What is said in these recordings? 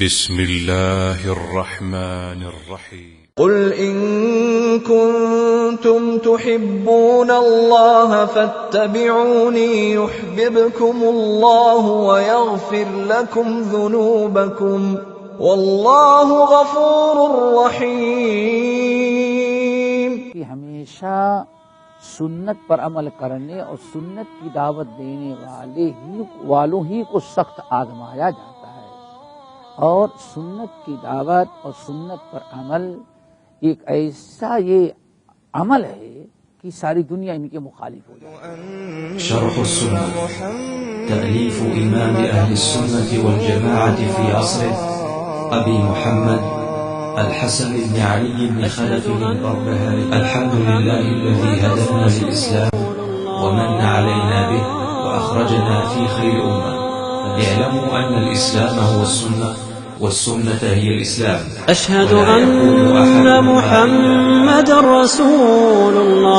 بسم الله الرحمن الرحيم قل إن كنتم تحبون الله فاتبعوني يحببكم الله ويغفر لكم ذنوبكم والله غفور رحيم. ہمیشہ سنت پر عمل کرنے اور سنت کی دعوت دینے والوں ہی کو سخت آزمایا جاتا ہے، اور سنت کی دعوت اور سنت پر عمل ایک ایسا یہ عمل ہے کہ ساری دنیا ان کے مخالف ہو جائے. شرح السنة تأليف إمام أهل السنة والجماعة في عصره أبي محمد الحسن بن علي بن خلف البربهاري. الحمد لله الذي هدانا للإسلام ومن علينا به وأخرجنا في خير أمة. اعلموا أن الإسلام هو السنة والسنة هي الإسلام. أشهد أن محمد رسول الله.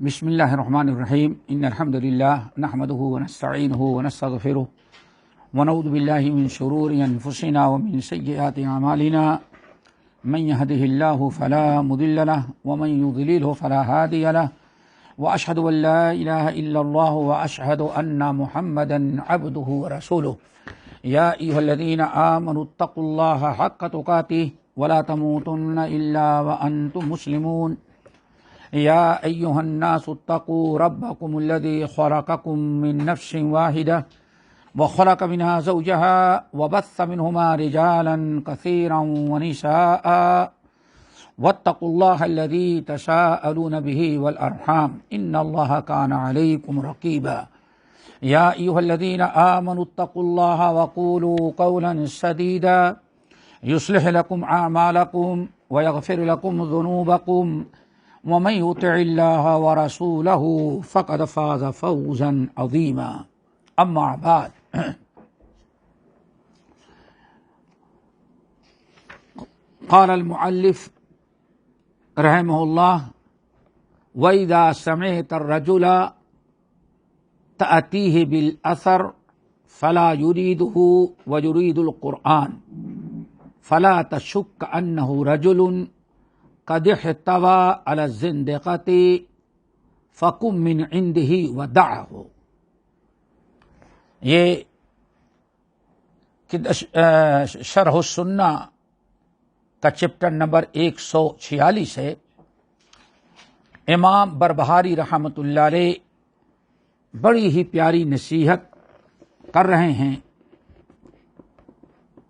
بسم اللہ الرحمن الرحیم. ان الحمد للہ نحمده ونستعینه ونستغفره ونعوذ باللہ من شرور انفسنا ومن سیئات اعمالنا. من يهده الله فلا مضل له ومن يضلله فلا هادي له واشهد ان لا اله الا الله واشهد ان محمدا عبده ورسوله. يا ايها الذين امنوا اتقوا الله حق تقاته ولا تموتن الا وانتم مسلمون. يا أيها الناس اتقوا ربكم الذي خلقكم من نفس واحدة وخلق منها زوجها وبث منهما رجالا كثيرا ونساء واتقوا الله الذي تساءلون به والأرحام إن الله كان عليكم رقيبا. يا أيها الذين آمنوا اتقوا الله وقولوا قولا سديدا يصلح لكم أعمالكم ويغفر لكم ذنوبكم ومن يطع الله ورسوله فقد فاز فوزا عظيما. اما بعد، قال المؤلف رحمه الله: وإذا سمعت الرجل تأتيه بالأثر فلا يريده ويريد القرآن فلا تشك أنه رجل قد احتوى على الزندقة فقم من عنده ودعه. یہ شرح السنہ کا چیپٹر نمبر 146 ہے. امام بربہاری رحمۃ اللہ علیہ بڑی ہی پیاری نصیحت کر رہے ہیں،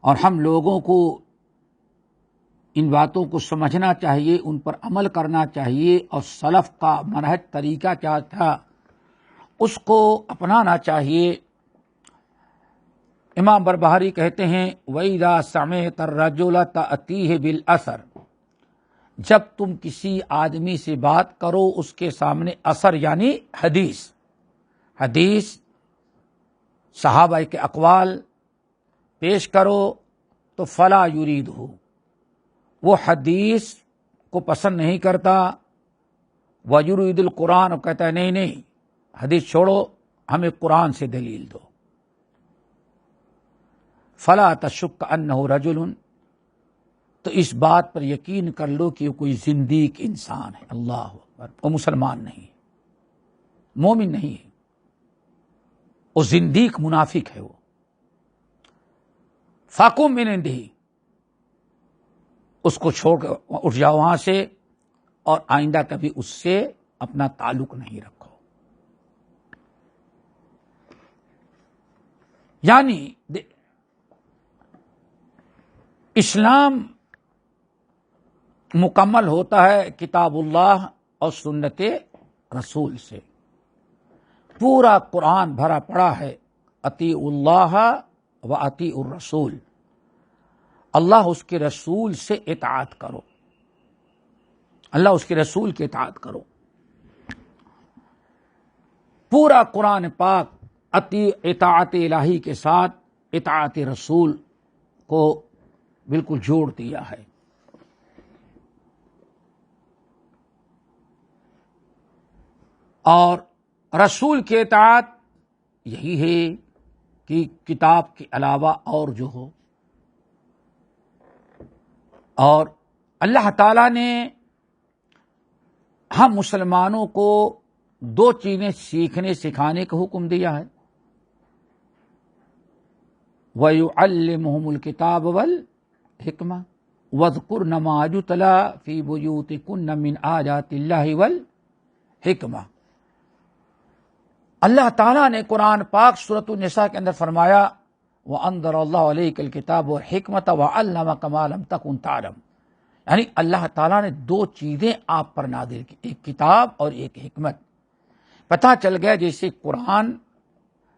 اور ہم لوگوں کو ان باتوں کو سمجھنا چاہیے، ان پر عمل کرنا چاہیے، اور سلف کا منہج طریقہ کیا تھا اس کو اپنانا چاہیے. امام بربہاری کہتے ہیں: وَإِذَا سَمِعْتَ الرَّجُلَ تَأْتِيهِ بِالْأَثَرِ، جب تم کسی آدمی سے بات کرو اس کے سامنے اثر یعنی حدیث صحابہ کے اقوال پیش کرو تو فلا یریدہ، وہ حدیث کو پسند نہیں کرتا. وَيُرِيدُ القرآن، کہتا ہے نہیں حدیث چھوڑو، ہمیں قرآن سے دلیل دو. فلا تشک انہ رجل، تو اس بات پر یقین کر لو کہ وہ کوئی زندیق انسان ہے. اللہ اکبر، وہ مسلمان نہیں، مومن نہیں ہے، وہ زندیق منافق ہے. وہ فاقم من عنده، اس کو چھوڑ کر اٹھ جاؤ وہاں سے، اور آئندہ کبھی اس سے اپنا تعلق نہیں رکھو. یعنی اسلام مکمل ہوتا ہے کتاب اللہ اور سنت رسول سے. پورا قرآن بھرا پڑا ہے اطیع اللہ و اطیع الرسول، اللہ اس کے رسول سے اطاعت کرو، اللہ اس کے رسول کی اطاعت کرو. پورا قرآن پاک اطاعت الہی کے ساتھ اطاعت رسول کو بالکل جوڑ دیا ہے. اور رسول کے اطاعت یہی ہے کہ کتاب کے علاوہ اور جو ہو. اور اللہ تعالیٰ نے ہم مسلمانوں کو 2 چیزیں سیکھنے سکھانے کا حکم دیا ہے. وَيُعَلِّمُهُمُ الْكِتَابَ وَالْحِكْمَةَ وَاذْكُرْنَ مَا يُتْلَىٰ فِي بُيُوتِكُنَّ مِنْ آيَاتِ اللَّهِ وَالْحِكْمَةِ. اللہ تعالیٰ نے قرآن پاک سورۃ النساء کے اندر فرمایا وَأَنزَلَ اللَّهُ عَلَيْكَ الْكِتَابَ وَالْحِكْمَةَ وَعَلَّمَكَ مَا لَمْ تَكُنْ تَعْلَمُ. یعنی اللہ تعالیٰ نے 2 چیزیں آپ پر نازل کی، ایک کتاب اور ایک حکمت. پتہ چل گیا جیسے قرآن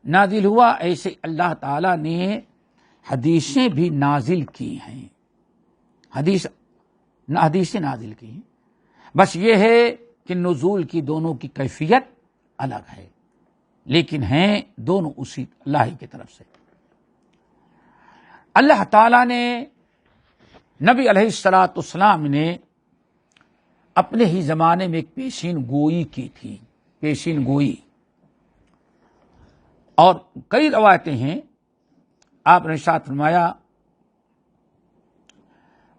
نازل ہوا ایسے اللہ تعالیٰ نے حدیثیں بھی نازل کی ہیں. حدیثیں نازل کی ہیں. بس یہ ہے کہ نزول کی دونوں کی کیفیت الگ ہے، لیکن ہیں دونوں اسی اللہ کی طرف سے. اللہ تعالیٰ نے نبی علیہ الصلاۃ والسلام نے اپنے ہی زمانے میں ایک پیشین گوئی کی تھی، پیشین گوئی. اور کئی روایتیں ہیں. آپ نے ارشاد فرمایا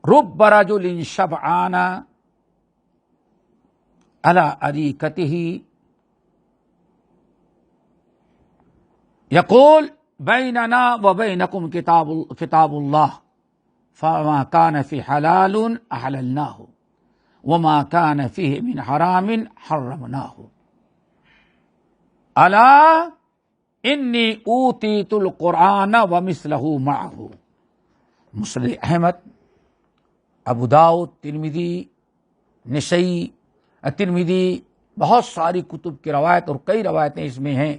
رب رجل شبعان علی اریکتہ یقول بیننا وبینکم کتاب اللہ فما كان في حلال احللناه وما كان فيه من حرام حرمناه الا انی اوتیت القرآن ومثلہ معہ. مسند احمد، ابو داؤد، ترمذی، نسائی، ترمذی، بہت ساری کتب کی روایت اور کئی روایتیں اس میں ہیں.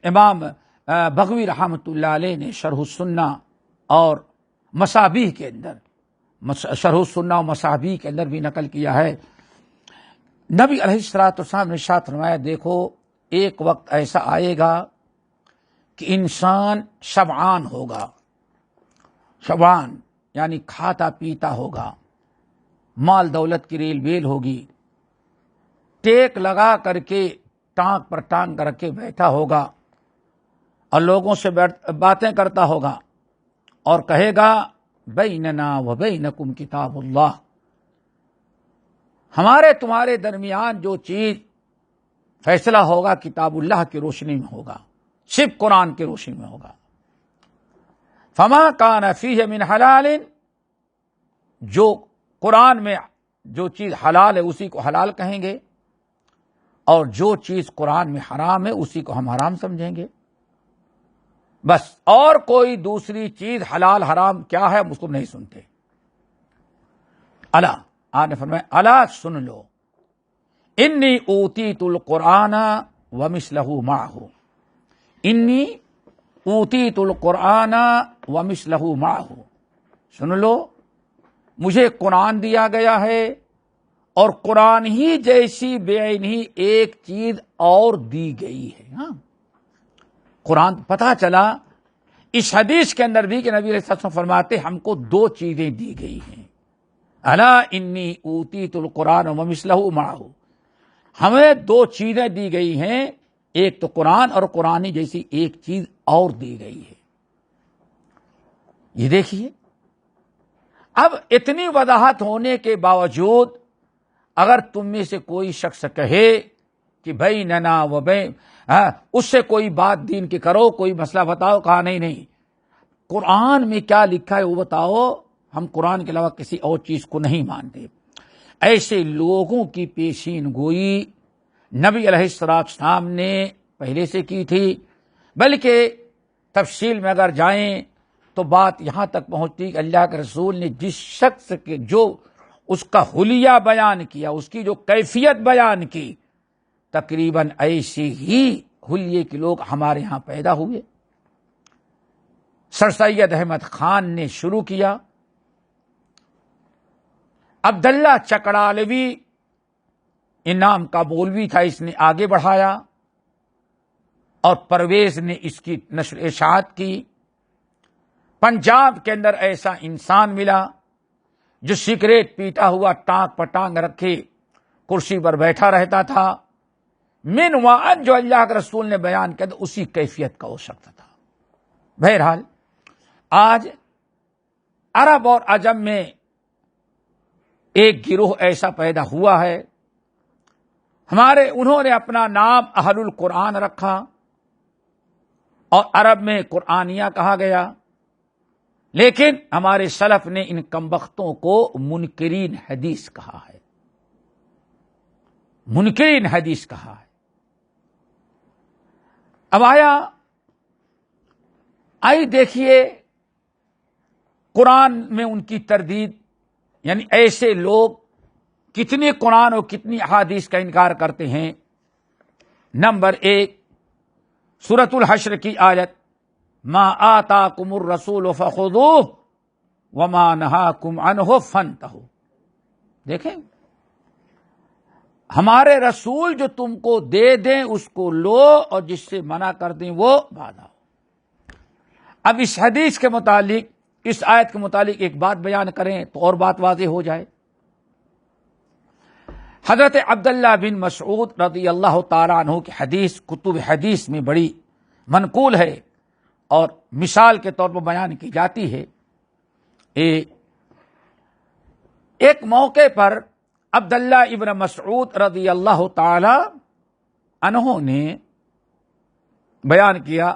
امام بغوی رحمۃ اللہ علیہ نے شرح السنہ اور مصابیح کے اندر، شرح السنہ اور مصابیح کے اندر بھی نقل کیا ہے. نبی علیہ الصلوۃ والسلام نے ارشاد فرمایا دیکھو ایک وقت ایسا آئے گا کہ انسان شبعان ہوگا. شبعان یعنی کھاتا پیتا ہوگا، مال دولت کی ریل بیل ہوگی، ٹیک لگا کر کے ٹانگ پر ٹانگ کر کے بیٹھا ہوگا اور لوگوں سے باتیں کرتا ہوگا اور کہے گا بیننا و بینکم کتاب اللہ. ہمارے تمہارے درمیان جو چیز فیصلہ ہوگا کتاب اللہ کی روشنی میں ہوگا، صرف قرآن کی روشنی میں ہوگا. فما کان فیہ من حلال، جو قرآن میں جو چیز حلال ہے اسی کو حلال کہیں گے، اور جو چیز قرآن میں حرام ہے اسی کو ہم حرام سمجھیں گے. بس اور کوئی دوسری چیز حلال حرام کیا ہے اس کو نہیں سنتے. الا، آپ نے فرمایا الا سن لو، انی اوتیت القرآن ومثلہ معہ، انی اوتیت القرآن ومثلہ معہ. سن لو مجھے قرآن دیا گیا ہے اور قرآن ہی جیسی بے عینی ایک چیز اور دی گئی ہے. ہاں قرآن پتہ چلا اس حدیث کے اندر بھی کہ نبی علیہ السلام فرماتے ہم کو 2 چیزیں دی گئی ہیں. الا انی اوتیت القرآن ومثلہ معہ، ہمیں 2 چیزیں دی گئی ہیں، ایک تو قرآن اور قرآن جیسی ایک چیز اور دی گئی ہے. یہ دیکھیے اب اتنی وضاحت ہونے کے باوجود اگر تم میں سے کوئی شخص کہے کہ بیننا و بین، اس سے کوئی بات دین کی کرو، کوئی مسئلہ بتاؤ، کہا نہیں قرآن میں کیا لکھا ہے وہ بتاؤ، ہم قرآن کے علاوہ کسی اور چیز کو نہیں مانتے. ایسے لوگوں کی پیشین گوئی نبی علیہ السلام نے پہلے سے کی تھی، بلکہ تفصیل میں اگر جائیں تو بات یہاں تک پہنچتی کہ اللہ کے رسول نے جس شخص کے جو اس کا حلیہ بیان کیا، اس کی جو کیفیت بیان کی، تقریباً ایسے ہی حلیے کے لوگ ہمارے ہاں پیدا ہوئے. سر سید احمد خان نے شروع کیا، عبداللہ چکڑالوی انعام کا مولوی تھا، اس نے آگے بڑھایا، اور پرویز نے اس کی نشر اشاعت کی. پنجاب کے اندر ایسا انسان ملا جو سگریٹ پیتا ہوا ٹانگ پر ٹانگ رکھے کرسی پر بیٹھا رہتا تھا، من وعد جو اللہ کے رسول نے بیان کیا تو اسی کیفیت کا ہو سکتا تھا۔ بہرحال آج عرب اور عجم میں ایک گروہ ایسا پیدا ہوا ہے، انہوں نے اپنا نام اہل القرآن رکھا اور عرب میں قرآنیہ کہا گیا، لیکن ہمارے سلف نے ان کمبختوں کو منکرین حدیث کہا ہے، منکرین حدیث کہا ہے۔ اب آئی دیکھیے قرآن میں ان کی تردید، یعنی ایسے لوگ کتنے قرآن اور کتنی احادیث کا انکار کرتے ہیں۔ نمبر 1 سورۃ الحشر کی آیت، ما آتاکم الرسول فخذوہ وما نہاکم عنہ فانتہوا۔ دیکھیں، ہمارے رسول جو تم کو دے دیں اس کو لو اور جس سے منع کر دیں وہ بعد آؤ۔ اب اس حدیث کے متعلق، اس آیت کے متعلق ایک بات بیان کریں تو اور بات واضح ہو جائے۔ حضرت عبداللہ بن مسعود رضی اللہ تعالیٰ عنہ کی حدیث کتب حدیث میں بڑی منقول ہے اور مثال کے طور پر بیان کی جاتی ہے۔ ایک موقع پر عبداللہ ابن مسعود رضی اللہ تعالی عنہ نے بیان کیا،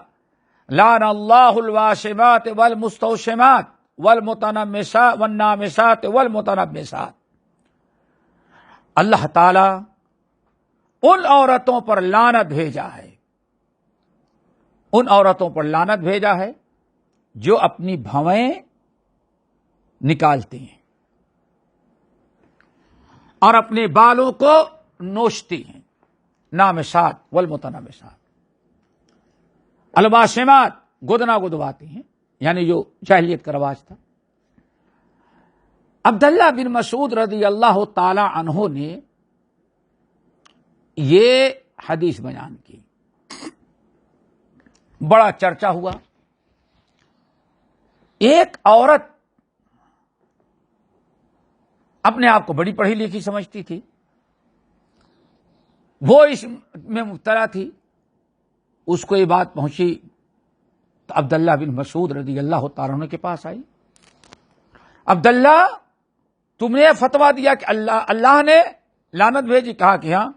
لعن اللہ الواشمات والمستوشمات والمتنمسات والنامسات والمتنمسات۔ اللہ تعالی ان عورتوں پر لعنت بھیجا ہے، ان عورتوں پر لعنت بھیجا ہے جو اپنی بھویں نکالتی ہیں اور اپنے بالوں کو نوچتی ہیں۔ نامسات والمتنمسات، الواشمات گدنا گدواتی ہیں، یعنی جو جاہلیت کا رواج تھا۔ عبداللہ بن مسعود رضی اللہ تعالی عنہ نے یہ حدیث بیان کی، بڑا چرچا ہوا۔ ایک عورت اپنے آپ کو بڑی پڑھی لکھی سمجھتی تھی، وہ اس میں مبتلا تھی، اس کو یہ بات پہنچی تو عبداللہ بن مسعود رضی اللہ تعالیٰ عنہ کے پاس آئی۔ عبداللہ، تم نے فتویٰ دیا کہ اللہ نے لعنت بھیجی؟ کہا کہ ہاں۔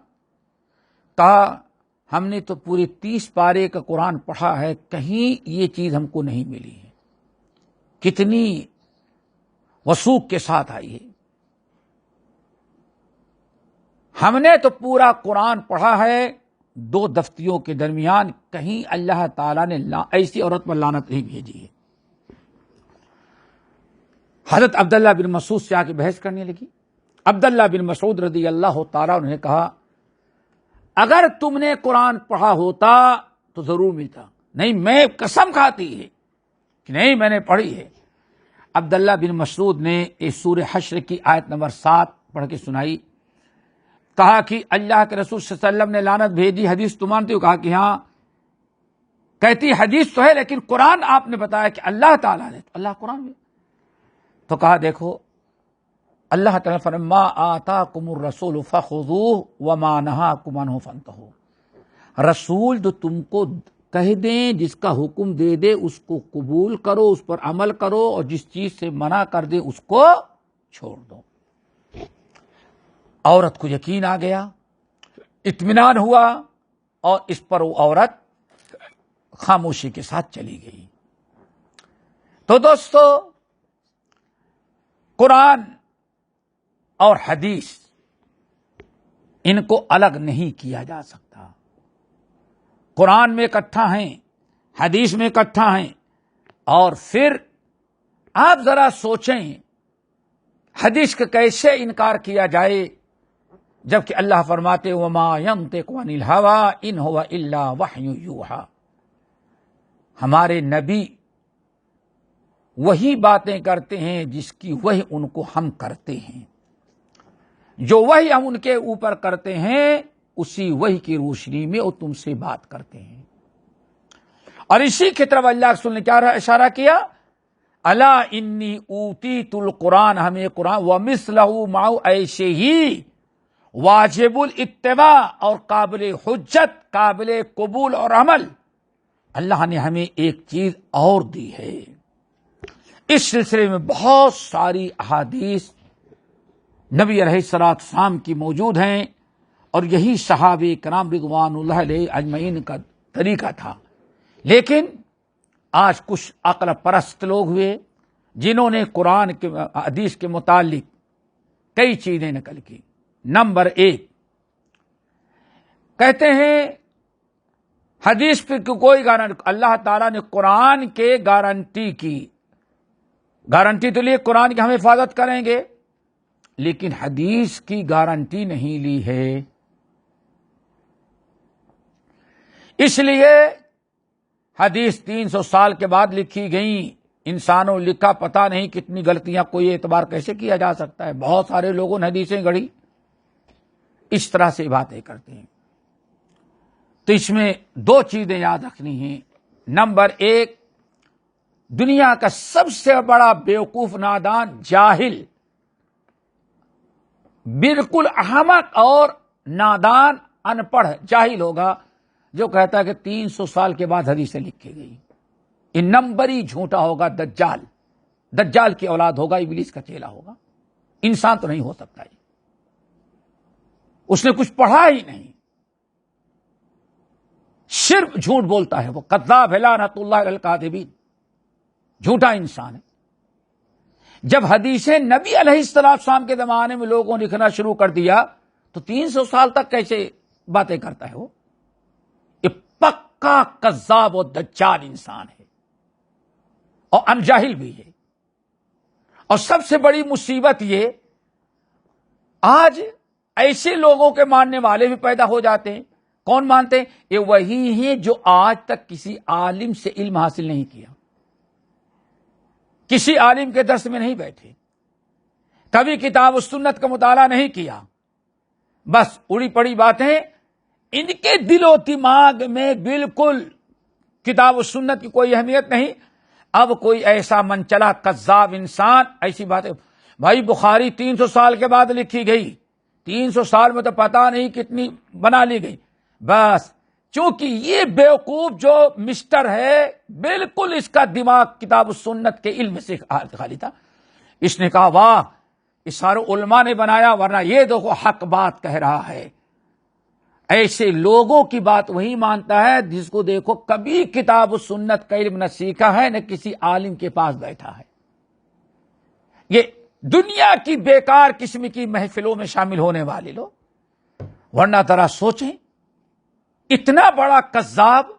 کہا ہم نے تو پورے 30 پارے کا قرآن پڑھا ہے، کہیں یہ چیز ہم کو نہیں ملی ہے۔ کتنی وثوق کے ساتھ آئی ہے، ہم نے تو پورا قرآن پڑھا ہے، 2 دفتیوں کے درمیان کہیں اللہ تعالیٰ نے ایسی عورت پر لعنت نہیں بھیجی ہے۔ حضرت عبداللہ بن مسعود سے آ کے بحث کرنے لگی۔ عبداللہ بن مسعود رضی اللہ تعالیٰ عنہ نے کہا، اگر تم نے قرآن پڑھا ہوتا تو ضرور ملتا، نہیں میں قسم کھاتی ہے کہ نہیں میں نے پڑھی ہے۔ عبداللہ بن مسعود نے اس سورہ حشر کی آیت نمبر 7 پڑھ کے سنائی، کہا کہ اللہ کے رسول صلی اللہ علیہ وسلم نے لعنت بھیجی، حدیث تم مانتے ہو؟ کہا کہ ہاں۔ کہتی حدیث تو ہے لیکن قرآن آپ نے بتایا کہ اللہ تعالیٰ نے، اللہ قرآن میں۔ تو کہا دیکھو اللہ تعالیٰ فرمایا ما آتاکم الرسول فخذوہ وما نہاکم عنہ فانتہوا۔ رسول جو تم کو کہہ دیں، جس کا حکم دے دے اس کو قبول کرو، اس پر عمل کرو، اور جس چیز سے منع کر دے اس کو چھوڑ دو۔ عورت کو یقین آ گیا، اطمینان ہوا، اور اس پر وہ عورت خاموشی کے ساتھ چلی گئی۔ تو دوستو، قرآن اور حدیث ان کو الگ نہیں کیا جا سکتا۔ قرآن میں اکٹھا ہیں، حدیث میں اکٹھا ہیں۔ اور پھر آپ ذرا سوچیں، حدیث کا کیسے انکار کیا جائے جبکہ اللہ فرماتے وما ينطق عن الهوى ان هو الا وحی یوحى۔ ہمارے نبی وہی باتیں کرتے ہیں جس کی وحی ان کو ہم کرتے ہیں، جو وحی ہم ان کے اوپر کرتے ہیں اسی وحی کی روشنی میں وہ تم سے بات کرتے ہیں۔ اور اسی کی طرف اللہ رسول نے کیا اشارہ کیا، الا انی اوتیت القرآن، ہمیں قرآن ومثلہ معہ، ایسے ہی واجب الاتباع اور قابل حجت، قابل قبول اور عمل، اللہ نے ہمیں ایک چیز اور دی ہے۔ اس سلسلے میں بہت ساری احادیث نبی علیہ الصلوۃ والسلام کی موجود ہیں، اور یہی صحابہ کرام رضوان اللہ علیہ اجمعین کا طریقہ تھا۔ لیکن آج کچھ عقل پرست لوگ ہوئے جنہوں نے قرآن کے حدیث کے متعلق کئی چیزیں نقل کی۔ نمبر 1، کہتے ہیں حدیث پہ کوئی گارنٹی، اللہ تعالیٰ نے قرآن کے گارنٹی کی، گارنٹی تو لیے قرآن کی ہم حفاظت کریں گے، لیکن حدیث کی گارنٹی نہیں لی ہے۔ اس لیے حدیث 300 سال کے بعد لکھی گئیں، انسانوں لکھا، پتہ نہیں کتنی غلطیاں، کوئی اعتبار کیسے کیا جا سکتا ہے؟ بہت سارے لوگوں نے حدیثیں گڑھی، اس طرح سے باتیں کرتے ہیں۔ تو اس میں 2 چیزیں یاد رکھنی ہیں۔ نمبر 1، دنیا کا سب سے بڑا بیوقوف، نادان، جاہل، بالکل احمق اور نادان، ان پڑھ جاہل ہوگا جو کہتا ہے کہ 300 سال کے بعد حدیثیں لکھی گئی۔ یہ نمبری جھوٹا ہوگا، دجال، دجال کی اولاد ہوگا، ابلیس کا چیلا ہوگا، انسان تو نہیں ہو سکتا یہ، اس نے کچھ پڑھا ہی نہیں، صرف جھوٹ بولتا ہے، وہ کذاب ہے، لعنت اللہ علی الکاذبین، جھوٹا انسان ہے۔ جب حدیثیں نبی علیہ السلام کے زمانے میں لوگوں نے لکھنا شروع کر دیا تو 300 سال تک کیسے باتیں کرتا ہے وہ؟ یہ پکا کذاب و دجال انسان ہے، اور انجاہل بھی ہے۔ اور سب سے بڑی مصیبت یہ، آج ایسے لوگوں کے ماننے والے بھی پیدا ہو جاتے ہیں۔ کون مانتے ہیں؟ یہ وہی ہیں جو آج تک کسی عالم سے علم حاصل نہیں کیا، کسی عالم کے درس میں نہیں بیٹھے، کبھی کتاب و سنت کا مطالعہ نہیں کیا، بس اڑی پڑی باتیں ان کے دل و دماغ میں، بالکل کتاب و سنت کی کوئی اہمیت نہیں۔ اب کوئی ایسا منچلا کذاب انسان ایسی باتیں، بھائی بخاری 300 سال کے بعد لکھی گئی، 300 سال میں تو پتہ نہیں کتنی بنا لی گئی، بس چونکہ یہ بیوقوف جو مسٹر ہے، بالکل اس کا دماغ کتاب و سنت کے علم سے خالی تھا، اس نے کہا واہ، اس سارے علماء نے بنایا، ورنہ یہ دیکھو حق بات کہہ رہا ہے۔ ایسے لوگوں کی بات وہی مانتا ہے جس کو دیکھو کبھی کتاب و سنت کا علم نہ سیکھا ہے، نہ کسی عالم کے پاس بیٹھا ہے۔ یہ دنیا کی بیکار قسم کی محفلوں میں شامل ہونے والے لوگ، ورنہ ذرا سوچیں، اتنا بڑا کذاب،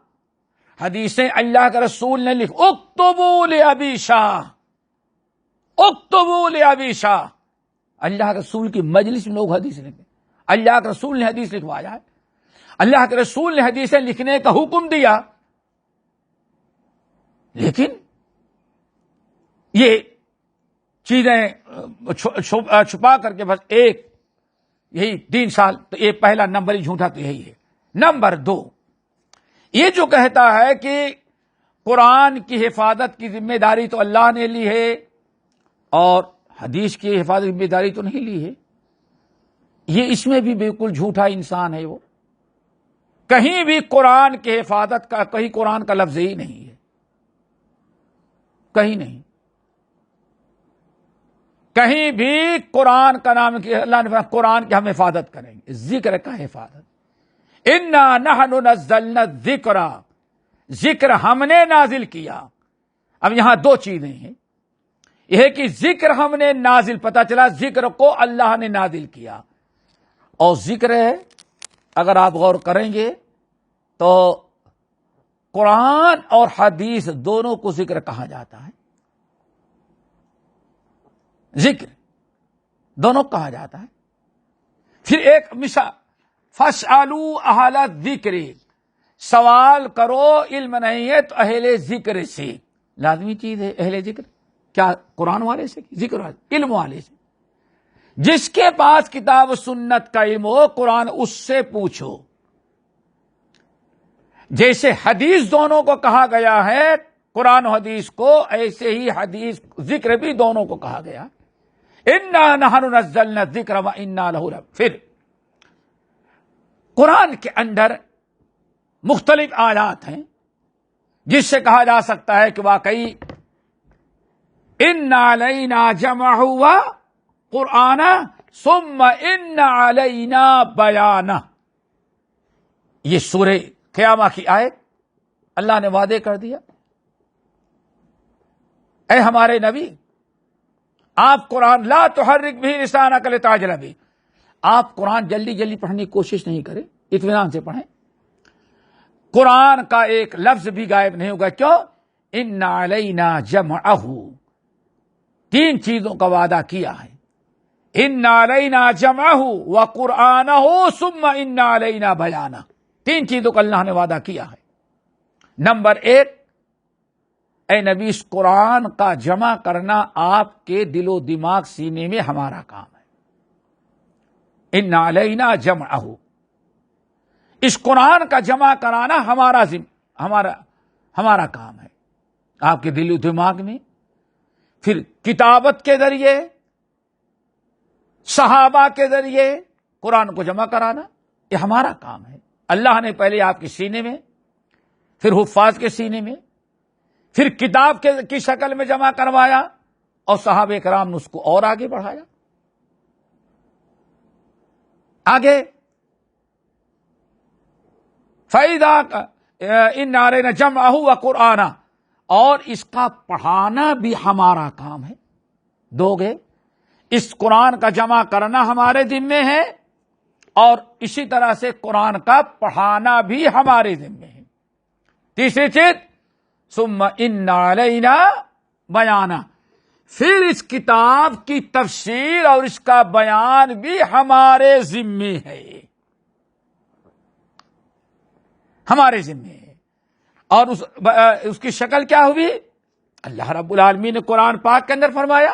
حدیثیں اللہ کے رسول نے اکتبوا لأبی شاہ، اکتبوا لأبی شاہ، اللہ کے رسول کی مجلس میں لوگ حدیث لکھتے، اللہ کے رسول نے حدیث لکھوایا ہے، اللہ کے رسول نے حدیثیں لکھنے کا حکم دیا، لیکن یہ چیزیں چھپا کر کے بس ایک یہی 3 سال، تو یہ پہلا نمبر ہی جھوٹا تو یہی ہے۔ نمبر 2، یہ جو کہتا ہے کہ قرآن کی حفاظت کی ذمہ داری تو اللہ نے لی ہے اور حدیث کی حفاظت کی ذمہ داری تو نہیں لی ہے، یہ اس میں بھی بالکل جھوٹا انسان ہے۔ وہ کہیں بھی قرآن کی حفاظت کا، کہیں قرآن کا لفظ ہی نہیں ہے، کہیں نہیں، کہیں بھی قرآن کا نام کہ اللہ نے قرآن کی ہم حفاظت کریں گے، ذکر کا حفاظت، انا نحن نزلنا الذکر، ذکر ہم نے نازل کیا۔ اب یہاں 2 چیزیں ہیں، یہ ہے کہ ذکر ہم نے نازل، پتہ چلا ذکر کو اللہ نے نازل کیا، اور ذکر ہے اگر آپ غور کریں گے تو قرآن اور حدیث دونوں کو ذکر کہا جاتا ہے، ذکر دونوں کہا جاتا ہے۔ پھر ایک مثال، فاسألوا اہل الذکر، سوال کرو، علم نہیں ہے تو اہل ذکر سے، لازمی چیز ہے اہل ذکر، کیا قرآن والے سے، ذکر والے، علم والے سے، جس کے پاس کتاب و سنت کا علم ہو قرآن اس سے پوچھو۔ جیسے حدیث دونوں کو کہا گیا ہے قرآن و حدیث کو ایسے ہی حدیث ذکر بھی دونوں کو کہا گیا. انا نحن نزلنا الذکر وانا لہ لحافظون. پھر قرآن کے اندر مختلف آیات ہیں جس سے کہا جا سکتا ہے کہ واقعی ان علینا جمعہ وقرآن ثم ان علینا بیانہ. یہ سورہ قیامہ کی آیت اللہ نے وعدے کر دیا، اے ہمارے نبی آپ قرآن لا تحرک بھی لسانک لتعجل بھی، آپ قرآن جلدی جلدی پڑھنے کی کوشش نہیں کریں، اطمینان سے پڑھیں. قرآن کا ایک لفظ بھی غائب نہیں ہوگا. کیوں؟ ان علینا جمعہ، تین چیزوں کا وعدہ کیا ہے. ان علینا جمعہ وقرآنہ ثم ان علینا بیانہ، تین چیزوں کا اللہ نے وعدہ کیا ہے. نمبر ایک، اے نبی اس قرآن کا جمع کرنا آپ کے دل و دماغ سینے میں ہمارا کام ہے. ان علینا جمعہ، اس قرآن کا جمع کرانا ہمارا کام ہے آپ کے دل و دماغ میں. پھر کتابت کے ذریعے، صحابہ کے ذریعے قرآن کو جمع کرانا یہ ہمارا کام ہے. اللہ نے پہلے آپ کے سینے میں، پھر حفاظ کے سینے میں، پھر کتاب کی شکل میں جمع کروایا اور صحابہ کرام نے اس کو اور آگے بڑھایا. آگے فَإِذَا إِنَّ عَلَيْنَا جَمْعَهُ وَقُرْآنَهُ، اور اس کا پڑھانا بھی ہمارا کام ہے. دو گے، اس قرآن کا جمع کرنا ہمارے ذمے ہے اور اسی طرح سے قرآن کا پڑھانا بھی ہمارے ذمے ہے. تیسری چیز ثم ان علینا بیانہ، پھر اس کتاب کی تفسیر اور اس کا بیان بھی ہمارے ذمے ہے، ہمارے ذمے ہے. اور اس کی شکل کیا ہوئی؟ اللہ رب العالمین نے قرآن پاک کے اندر فرمایا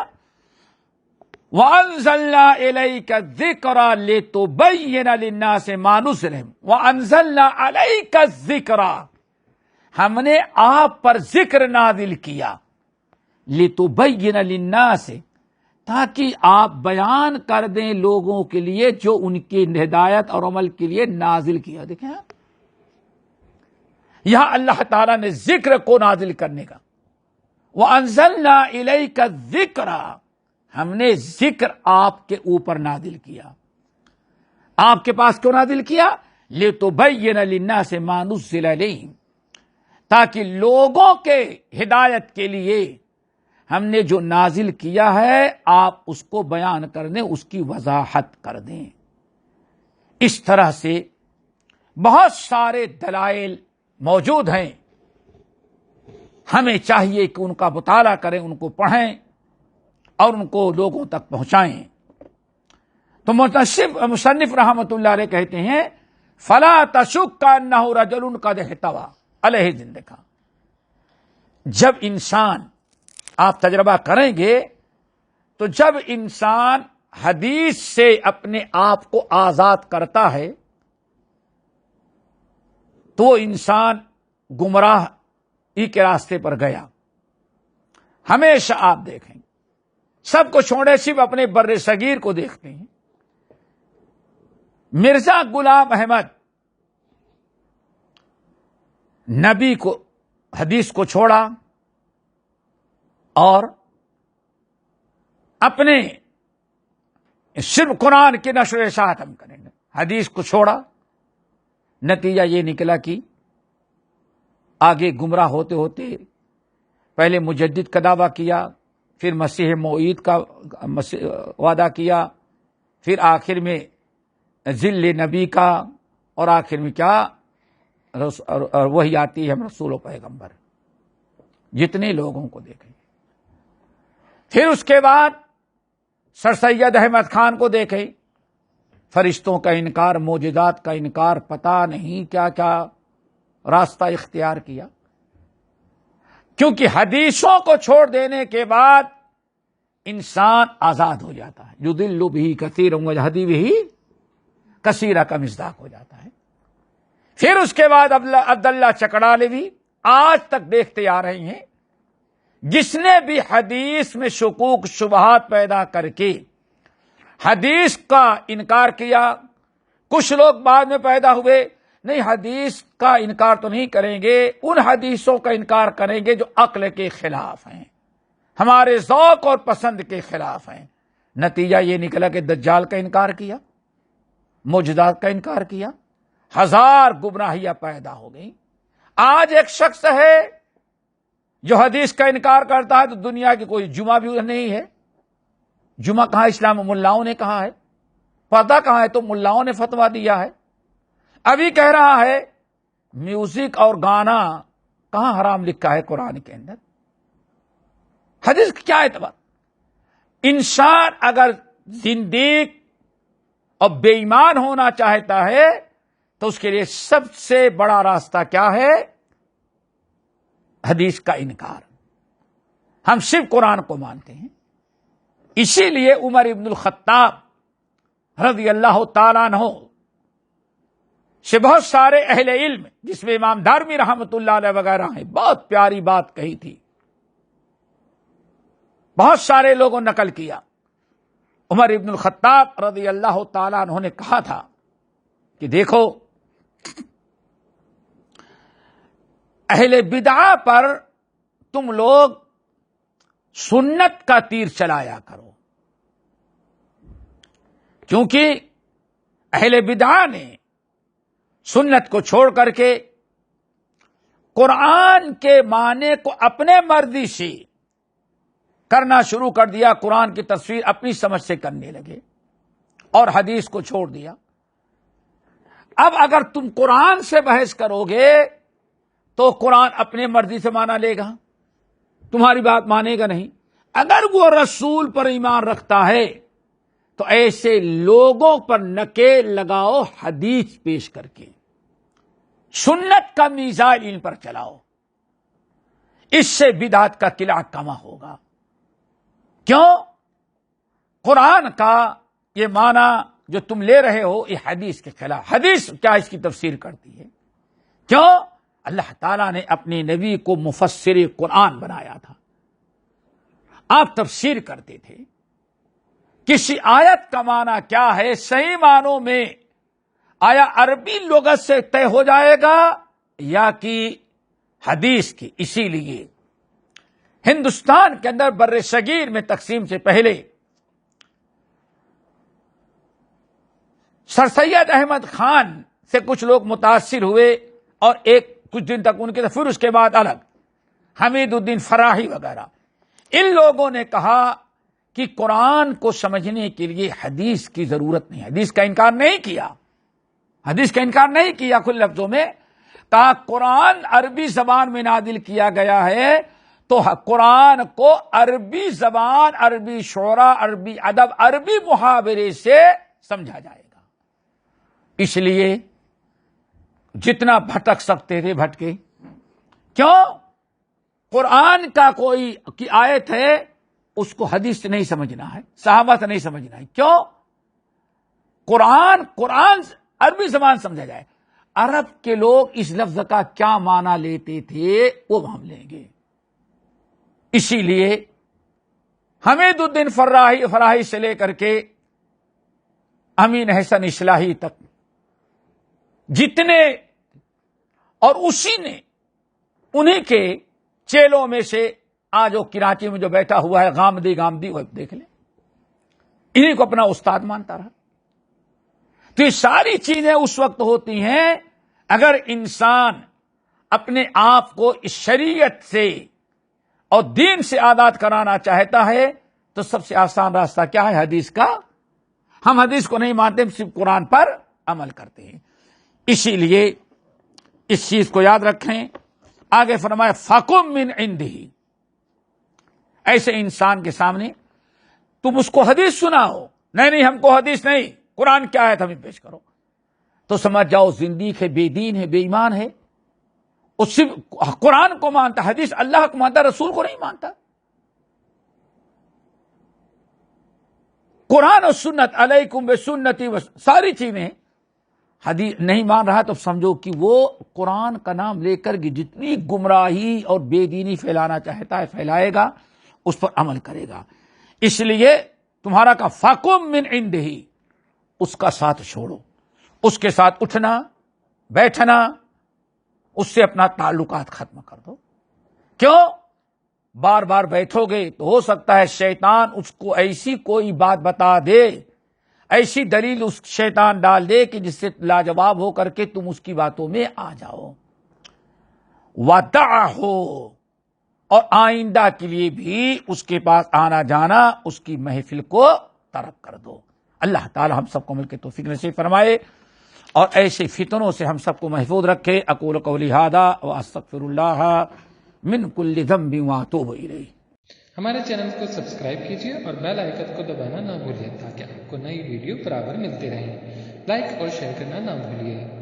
وَأَنزَلْنَا إِلَيْكَ الذِّكْرَ لِتُبَيِّنَ لِلنَّاسِ مَا نُزِّلَ إِلَيْهِمْ وَأَنزَلْنَا عَلَيْكَ الذِّكْرَ، ہم نے آپ پر ذکر نازل کیا لِتُبَيِّنَ لِلنَّاسِ، تاکہ آپ بیان کر دیں لوگوں کے لیے جو ان کی ہدایت اور عمل کے لیے نازل کیا. دیکھیں یہاں اللہ تعالیٰ نے ذکر کو نازل کرنے کا، وَأَنزَلْنَا إِلَيْكَ الذِّكْرَ، ہم نے ذکر آپ کے اوپر نازل کیا. آپ کے پاس کیوں نازل کیا؟ لِتُبَيِّنَ لِلنَّاسِ مَا نُزِّلَ إِلَيْهِمْ، تاکہ لوگوں کے ہدایت کے لیے ہم نے جو نازل کیا ہے آپ اس کو بیان کر دیں، اس کی وضاحت کر دیں. اس طرح سے بہت سارے دلائل موجود ہیں، ہمیں چاہیے کہ ان کا مطالعہ کریں، ان کو پڑھیں اور ان کو لوگوں تک پہنچائیں. تو مصنف رحمۃ اللہ علیہ کہتے ہیں فلا تشک انہ رجل قد احتوى علیہ زندگا. جب انسان، آپ تجربہ کریں گے تو جب انسان حدیث سے اپنے آپ کو آزاد کرتا ہے تو وہ انسان گمراہی کے راستے پر گیا. ہمیشہ آپ دیکھیں سب کو چھوڑے صرف اپنے بر صغیر کو دیکھتے ہیں. مرزا غلام احمد نبی کو، حدیث کو چھوڑا اور اپنے صرف قرآن کی نشر و اشاعت ہم کریں گے، حدیث کو چھوڑا. نتیجہ یہ نکلا کہ آگے گمراہ ہوتے ہوتے پہلے مجدد کا دعویٰ کیا، پھر مسیح موعود کا وعدہ کیا، پھر آخر میں ذل نبی کا، اور آخر میں کیا، وہی آتی ہے ہم رسول و پیغمبر. جتنے لوگوں کو دیکھیں، پھر اس کے بعد سر سید احمد خان کو دیکھیں، فرشتوں کا انکار، معجزات کا انکار، پتہ نہیں کیا کیا راستہ اختیار کیا. کیونکہ حدیثوں کو چھوڑ دینے کے بعد انسان آزاد ہو جاتا ہے. یضل بہ کثیر ویہدی بہ کثیر کا مصداق ہو جاتا ہے. پھر اس کے بعد عبداللہ چکڑالوی آج تک دیکھتے آ رہے ہیں جس نے بھی حدیث میں شکوک شبہات پیدا کر کے حدیث کا انکار کیا، کچھ لوگ بعد میں پیدا ہوئے، نہیں حدیث کا انکار تو نہیں کریں گے، ان حدیثوں کا انکار کریں گے جو عقل کے خلاف ہیں، ہمارے ذوق اور پسند کے خلاف ہیں۔ نتیجہ یہ نکلا کہ دجال کا انکار کیا، معجزات کا انکار کیا، ہزار گمراہیاں پیدا ہو گئیں۔ آج ایک شخص ہے جو حدیث کا انکار کرتا ہے تو دنیا کی کوئی جمعہ بھی نہیں ہے۔ جمعہ کہاں اسلام میں ملاؤں نے کہا ہے، پتہ کہاں ہے تو ملاؤں نے فتویٰ دیا ہے۔ ابھی کہہ رہا ہے میوزک اور گانا کہاں حرام لکھا ہے قرآن کے اندر؟ حدیث کا کیا اعتبار؟ انسان اگر زندیق اور بے ایمان ہونا چاہتا ہے تو اس کے لیے سب سے بڑا راستہ کیا ہے؟ حدیث کا انکار۔ ہم صرف قرآن کو مانتے ہیں۔ اسی لیے عمر ابن الخطاب رضی اللہ تعالیٰ عنہ سے بہت سارے اہل علم، جس میں امام دارمی رحمۃ اللہ علیہ وغیرہ ہیں، بہت پیاری بات کہی تھی، بہت سارے لوگوں نے نقل کیا۔ عمر ابن الخطاب رضی اللہ تعالیٰ عنہ نے کہا تھا کہ دیکھو اہل بدعہ پر تم لوگ سنت کا تیر چلایا کرو، کیونکہ اہل بدعہ نے سنت کو چھوڑ کر کے قرآن کے معنی کو اپنے مرضی سے کرنا شروع کر دیا، قرآن کی تفسیر اپنی سمجھ سے کرنے لگے اور حدیث کو چھوڑ دیا۔ اب اگر تم قرآن سے بحث کرو گے تو قرآن اپنے مرضی سے مانا لے گا، تمہاری بات مانے گا نہیں۔ اگر وہ رسول پر ایمان رکھتا ہے تو ایسے لوگوں پر نکیل لگاؤ حدیث پیش کر کے، سنت کا میزائل ان پر چلاؤ، اس سے بدعت کا قلعہ کما ہوگا۔ کیوں؟ قرآن کا یہ معنی جو تم لے رہے ہو یہ حدیث کے خلاف۔ حدیث کیا اس کی تفسیر کرتی ہے؟ کیوں؟ اللہ تعالیٰ نے اپنے نبی کو مفسر قرآن بنایا تھا، آپ تفسیر کرتے تھے۔ کسی آیت کا معنی کیا ہے صحیح معنوں میں، آیا عربی لغت سے طے ہو جائے گا یا کہ حدیث کی؟ اسی لیے ہندوستان کے اندر بر صغیر میں تقسیم سے پہلے سر سید احمد خان سے کچھ لوگ متاثر ہوئے اور کچھ دن تک ان کے، پھر اس کے بعد الگ حمید الدین فراہی وغیرہ، ان لوگوں نے کہا کہ قرآن کو سمجھنے کے لیے حدیث کی ضرورت نہیں۔ حدیث کا انکار نہیں کیا، حدیث کا انکار نہیں کیا، کھلے لفظوں میں کہا قرآن عربی زبان میں نازل کیا گیا ہے تو قرآن کو عربی زبان، عربی شعرا، عربی ادب، عربی محاورے سے سمجھا جائے گا۔ اس لیے جتنا بھٹک سکتے تھے بھٹکے۔ کیوں؟ قرآن کا کوئی کی آیت ہے اس کو حدیث سے نہیں سمجھنا ہے، صحابہ سے نہیں سمجھنا ہے۔ کیوں؟ قرآن عربی زبان سمجھا جائے۔ عرب کے لوگ اس لفظ کا کیا معنی لیتے تھے وہ ہم لیں گے۔ اسی لیے حمید الدین فراہی سے لے کر کے امین حسن اصلاحی تک جتنے، اور اسی نے انہی کے چیلوں میں سے آج وہ کراچی میں جو بیٹھا ہوا ہے غامدی وہ دیکھ لیں، انہی کو اپنا استاد مانتا رہا۔ تو یہ ساری چیزیں اس وقت ہوتی ہیں اگر انسان اپنے آپ کو اس شریعت سے اور دین سے آزاد کرانا چاہتا ہے تو سب سے آسان راستہ کیا ہے؟ حدیث کا۔ ہم حدیث کو نہیں مانتے، ہم صرف قرآن پر عمل کرتے ہیں۔ اسی لیے اس چیز کو یاد رکھیں۔ آگے فرمایا فَقُم مِّنْ عِنْدِهِ، ایسے انسان کے سامنے تم اس کو حدیث سناؤ، نہیں ہم کو حدیث نہیں، قرآن کیا آیت ہمیں پیش کرو، تو سمجھ جاؤ زندیق ہے، بے دین ہے، بے ایمان ہے، اس صرف قرآن کو مانتا، حدیث اللہ کو مانتا، رسول کو نہیں مانتا۔ قرآن اور سنت، علیکم بسنتی، ساری چیزیں حدیث نہیں مان رہا تو سمجھو کہ وہ قرآن کا نام لے کر کے جتنی گمراہی اور بے دینی پھیلانا چاہتا ہے پھیلائے گا، اس پر عمل کرے گا. اس لیے تمہارا کا فَقُم مِّنْ عِنْدِهِ، اس کا ساتھ چھوڑو، اس کے ساتھ اٹھنا بیٹھنا، اس سے اپنا تعلقات ختم کر دو. کیوں؟ بار بار بیٹھو گے تو ہو سکتا ہے شیطان اس کو ایسی کوئی بات بتا دے، ایسی دلیل اس شیطان ڈال دے کہ جس سے لاجواب ہو کر کے تم اس کی باتوں میں آ جاؤ. وَدَعْهُ، اور آئندہ کے لیے بھی اس کے پاس آنا جانا، اس کی محفل کو ترک کر دو. اللہ تعالی ہم سب کو مل کے توفیق نصیب فرمائے اور ایسے فتنوں سے ہم سب کو محفوظ رکھے. اقول قولی ھذا واستغفر اللہ من کل ذنب واتوب الیہ. ہمارے چینل کو سبسکرائب کیجیے اور بیل آئیکن کو دبانا نہ بھولیے تاکہ آپ کو نئی ویڈیو برابر ملتے رہیں. لائک اور شیئر کرنا نہ بھولیے.